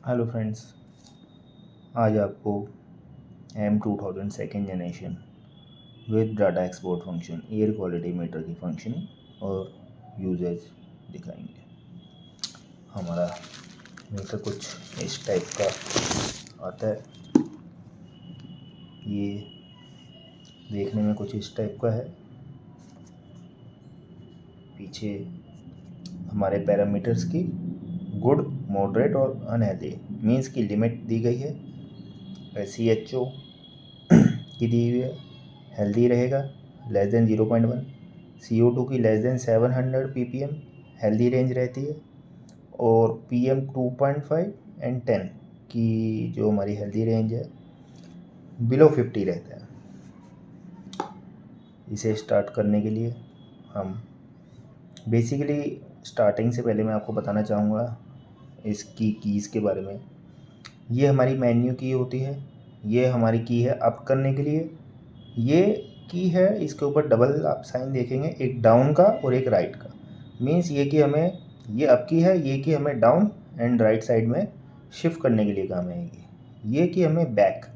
Hello friends, आज आपको M2000 second generation with data export function air quality meter की functioning और usages दिखाएंगे। हमारा मीटर कुछ इस टाइप का आता है। ये देखने में कुछ इस टाइप का है। पीछे हमारे पैरामीटर्स की गुड, मॉडरेट और अनहेल्दी मीन्स की लिमिट दी गई है। CHO की दी हुई है, हेल्दी रहेगा लेस देन 0.1। CO2 की less than 700 ppm healthy range रहती है। और PM 2.5 एंड 10 की जो हमारी हेल्दी रेंज है बिलो 50 रहता है। इसे स्टार्ट करने के लिए हम बेसिकली स्टार्टिंग से पहले मैं आपको बताना चाहूँगा इसकी कीज़ के बारे में। ये हमारी मेन्यू की होती है। ये हमारी की है अप करने के लिए। ये की है, इसके ऊपर डबल आप साइन देखेंगे, एक डाउन का और एक राइट का। मीन्स ये कि हमें ये अप की है, ये कि हमें डाउन एंड राइट साइड में शिफ्ट करने के लिए काम आएगी। ये कि हमें बैक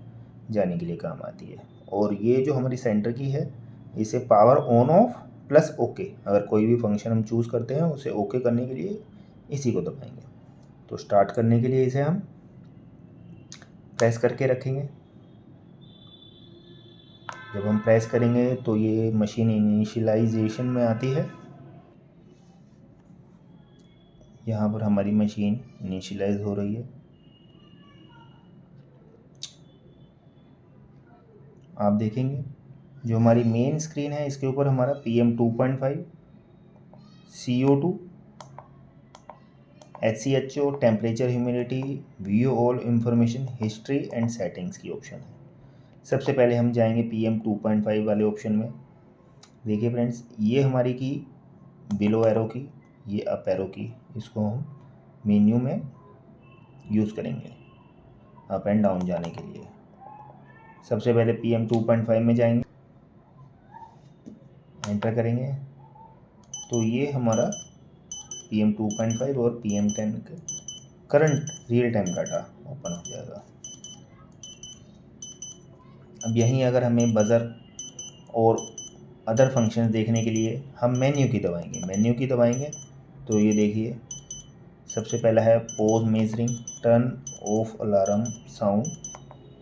जाने के लिए काम आती है। और ये जो हमारी सेंटर की है, इसे power on off plus okay, अगर कोई भी फंक्शन हम चूज़ करते हैं उसे ओके करने के लिए इसी को दबाएंगे। तो स्टार्ट करने के लिए इसे हम प्रेस करके रखेंगे। जब हम प्रेस करेंगे तो ये मशीन इनिशियलाइजेशन में आती है। यहाँ पर हमारी मशीन इनिशियलाइज हो रही है। आप देखेंगे जो हमारी मेन स्क्रीन है इसके ऊपर हमारा PM 2.5, CO2, HCHO, temperature, humidity, view all information, history and settings की ऑप्शन है। सबसे पहले हम जाएंगे PM 2.5 वाले ऑप्शन में। देखिए फ्रेंड्स, ये हमारी की बिलो एरो की, ये अप एरो की, इसको हम मेन्यू में यूज़ करेंगे अप एंड डाउन जाने के लिए। सबसे पहले PM 2.5 में जाएंगे, एंटर करेंगे तो ये हमारा PM 2.5 और PM 10 का current real time data open हो जाएगा। अब यहीं अगर हमें बज़र और अदर फंक्शंस देखने के लिए हम मेन्यू की दबाएंगे तो ये देखिए, सबसे पहला है pose measuring, turn off alarm sound,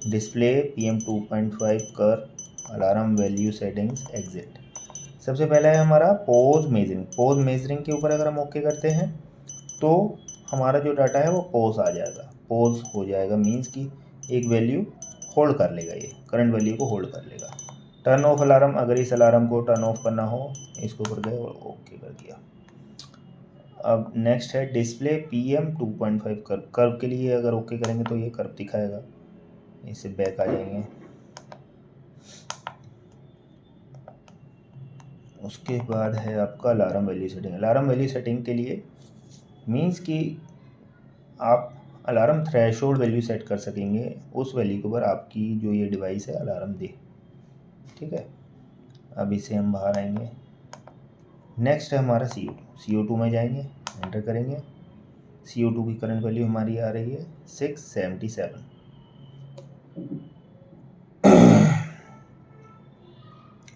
display PM 2.5 कर, अलार्म वैल्यू सेटिंग्स, एग्जिट। सबसे पहला है हमारा पोज मेजरिंग के ऊपर अगर हम ओके करते हैं तो हमारा जो डाटा है वो पोज आ जाएगा, पोज हो जाएगा। मीन्स कि एक वैल्यू होल्ड कर लेगा, ये करंट वैल्यू को होल्ड कर लेगा। टर्न ऑफ अलार्म, अगर इस अलार्म को टर्न ऑफ करना हो, इसके ऊपर गए और ओके कर दिया। अब नेक्स्ट है डिस्प्ले PM 2.5 कर्व के लिए अगर ओके करेंगे तो ये कर्व दिखाएगा। इससे बैक आ जाएंगे। उसके बाद है आपका अलार्म वैल्यू सेटिंग के लिए मीन्स कि आप अलार्म थ्रेशोल्ड वैल्यू सेट कर सकेंगे, उस वैल्यू के ऊपर आपकी जो ये डिवाइस है अलार्म दे। ठीक है, अब इसे हम बाहर आएंगे। नेक्स्ट है हमारा CO2 में जाएंगे, एंटर करेंगे। CO2 की करंट वैल्यू हमारी आ रही है 677।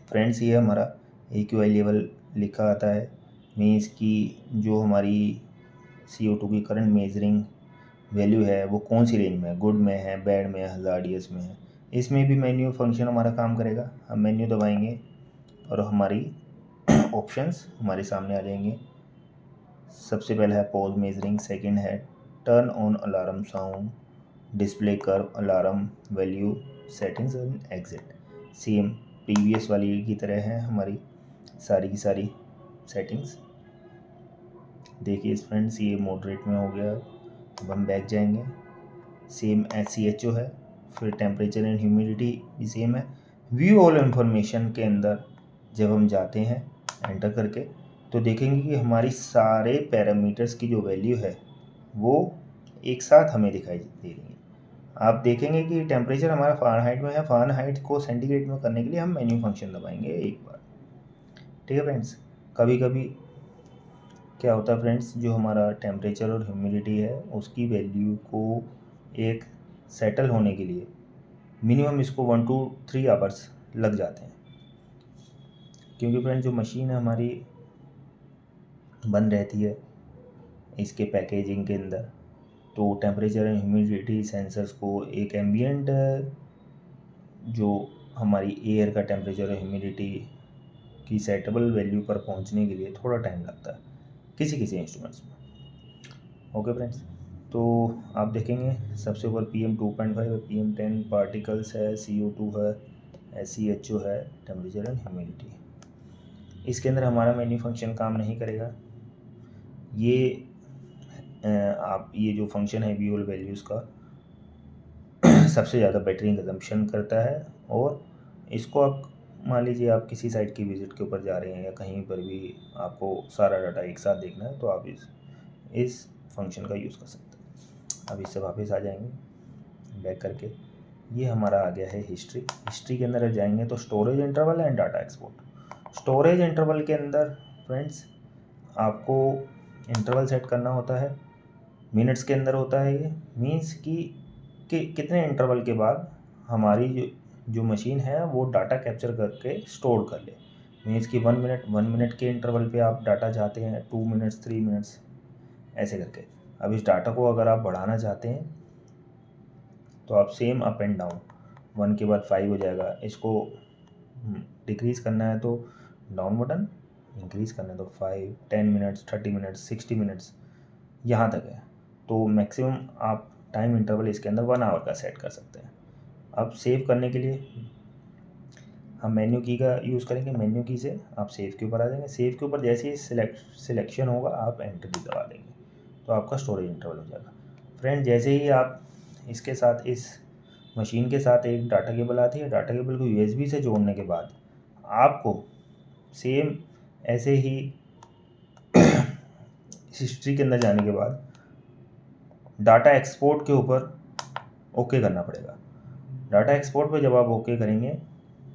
फ्रेंड्स, ये हमारा AQI लेवल लिखा आता है। मीन्स कि जो हमारी CO2 की करंट मेजरिंग वैल्यू है वो कौन सी रेंज में है, गुड में है, बैड में है, हज़ार्डियस में है। इसमें भी मेन्यू फंक्शन हमारा काम करेगा। हम मेन्यू दबाएंगे और हमारी ऑप्शंस हमारे सामने आ जाएंगे। सबसे पहला है पोज मेजरिंग, सेकंड है turn on alarm sound, display curve, alarm value settings and exit. Same previous वाली की तरह है हमारी सारी की सारी सेटिंग्स। देखिए फ्रेंड्स, ये मॉडरेट में हो गया। अब हम बैक जाएंगे, सेम HCHO है, फिर टेम्परेचर एंड ह्यूमिडिटी भी सेम है। व्यू ऑल इन्फॉर्मेशन के अंदर जब हम जाते हैं एंटर करके तो देखेंगे कि हमारी सारे पैरामीटर्स की जो वैल्यू है वो एक साथ हमें दिखाई दे रही है। आप देखेंगे कि टेम्परेचर हमारा फ़ारेनहाइट में है, फ़ारेनहाइट को सेंटीग्रेड में करने के लिए हम मेन्यू फंक्शन दबाएंगे एक बार। ठीक है फ्रेंड्स, कभी कभी क्या होता है फ्रेंड्स, जो हमारा टेम्परेचर और ह्यूमिडिटी है उसकी वैल्यू को एक सेटल होने के लिए मिनिमम इसको 1 to 3 आवर्स लग जाते हैं, क्योंकि फ्रेंड्स जो मशीन है हमारी बंद रहती है इसके पैकेजिंग के अंदर, तो टेम्परेचर एंड ह्यूमिडिटी सेंसर्स को एक एम्बियंट जो हमारी एयर का टेम्परेचर और ह्यूमिडिटी की सेटेबल वैल्यू पर पहुंचने के लिए थोड़ा टाइम लगता है किसी किसी इंस्ट्रूमेंट्स में। ओके फ्रेंड्स, तो आप देखेंगे सबसे ऊपर PM2.5 है, PM10 पार्टिकल्स है, CO2 है, SEHO है, टेम्परेचर एंड ह्यूमिडिटी। इसके अंदर हमारा मेन्यू फंक्शन काम नहीं करेगा। ये आप ये जो फंक्शन है व्यूअल वैल्यूज़ का सबसे ज़्यादा बैटरी कंजम्पशन करता है, और इसको आप मान लीजिए आप किसी साइट की विज़िट के ऊपर जा रहे हैं या कहीं पर भी आपको सारा डाटा एक साथ देखना है, तो आप इस फंक्शन का यूज़ कर सकते हैं। अब इससे वापस आ जाएंगे बैक करके, ये हमारा आ गया है हिस्ट्री के अंदर जाएंगे तो storage interval and data export. Storage interval के अंदर फ्रेंड्स आपको इंटरवल सेट करना होता है, मिनट्स के अंदर होता है। ये मीन्स कि कितने इंटरवल के बाद हमारी जो मशीन है वो डाटा कैप्चर करके स्टोर कर ले। मीन्स कि 1 मिनट के इंटरवल पे आप डाटा चाहते हैं, 2 मिनट्स 3 मिनट्स ऐसे करके। अब इस डाटा को अगर आप बढ़ाना चाहते हैं तो आप सेम अप एंड डाउन, 1 के बाद 5 हो जाएगा। इसको डिक्रीज़ करना है तो डाउन बटन, इंक्रीज़ करना है तो 5, 10 मिनट्स, 30 मिनट्स, 60 मिनट्स, यहाँ तक है। तो मैक्सिमम आप टाइम इंटरवल इसके अंदर 1 आवर का सेट कर सकते हैं। अब सेव करने के लिए हम मेन्यू की का यूज़ करेंगे। मेन्यू की से आप सेव के ऊपर आ जाएंगे। सेव के ऊपर जैसे ही सिलेक्शन होगा आप एंटर की दबा देंगे तो आपका स्टोरेज इंटरवल हो जाएगा। फ्रेंड जैसे ही आप इसके साथ इस मशीन के साथ एक डाटा केबल आती है, डाटा केबल को USB से जोड़ने के बाद आपको सेम ऐसे ही हिस्ट्री के अंदर जाने के बाद डाटा एक्सपोर्ट के ऊपर ओके करना पड़ेगा। डाटा एक्सपोर्ट पे जब आप ओके करेंगे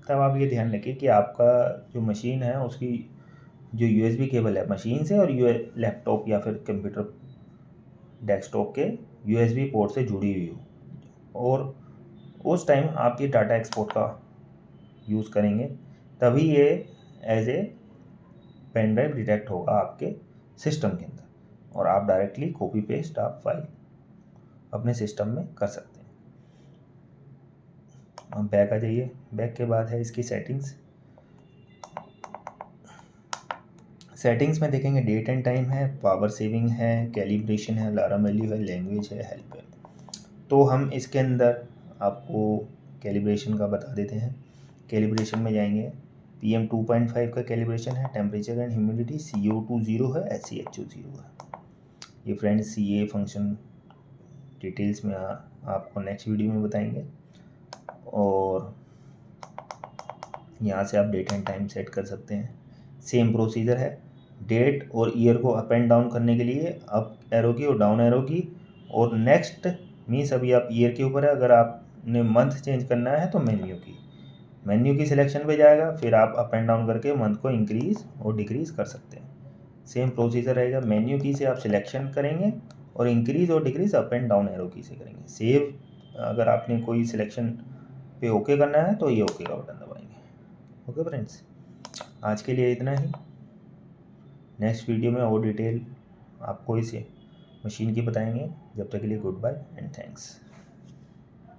तब आप ये ध्यान रखिए कि आपका जो मशीन है उसकी जो USB केबल है मशीन से और लैपटॉप या फिर कंप्यूटर डेस्कटॉप के USB पोर्ट से जुड़ी हुई हो, और उस टाइम आप ये डाटा एक्सपोर्ट का यूज़ करेंगे, तभी ये as a pen drive detect होगा आपके सिस्टम के अंदर, और आप डायरेक्टली कॉपी पेस्ट आप फाइल अपने सिस्टम में कर सकते हैं। अब बैक आ जाइए। बैक के बाद है इसकी सेटिंग्स में देखेंगे डेट एंड टाइम है, पावर सेविंग है, कैलिब्रेशन है, अलार्म वैल्यू है, लैंग्वेज है, हेल्प है। तो हम इसके अंदर आपको कैलिब्रेशन का बता देते हैं। कैलिब्रेशन में जाएंगे, PM2.5 का कैलिब्रेशन है, टेम्परेचर एंड ह्यूमिडिटी, CO2 0 है, SEHO 0 है। ये फ्रेंड्स ये फंक्शन डिटेल्स में आपको नेक्स्ट वीडियो में बताएंगे, और यहाँ से आप डेट एंड टाइम सेट कर सकते हैं। सेम प्रोसीजर है, डेट और ईयर को अप एंड डाउन करने के लिए अप एरो की और डाउन एरो की, और नेक्स्ट मीन्स अभी आप ईयर के ऊपर है, अगर आपने मंथ चेंज करना है तो मेन्यू की सिलेक्शन पे जाएगा, फिर आप अप एंड डाउन करके मंथ को इंक्रीज़ और डिक्रीज़ कर सकते हैं। सेम प्रोसीजर रहेगा, मेन्यू की से आप सिलेक्शन करेंगे और इंक्रीज़ और decrease up and down arrow की से करेंगे। सेव अगर आपने कोई सिलेक्शन पे ओके करना है तो ये ओके का बटन दबाएंगे। ओके फ्रेंड्स, आज के लिए इतना ही। नेक्स्ट वीडियो में और डिटेल आपको इसे मशीन की बताएंगे। जब तक के लिए गुड बाय एंड थैंक्स।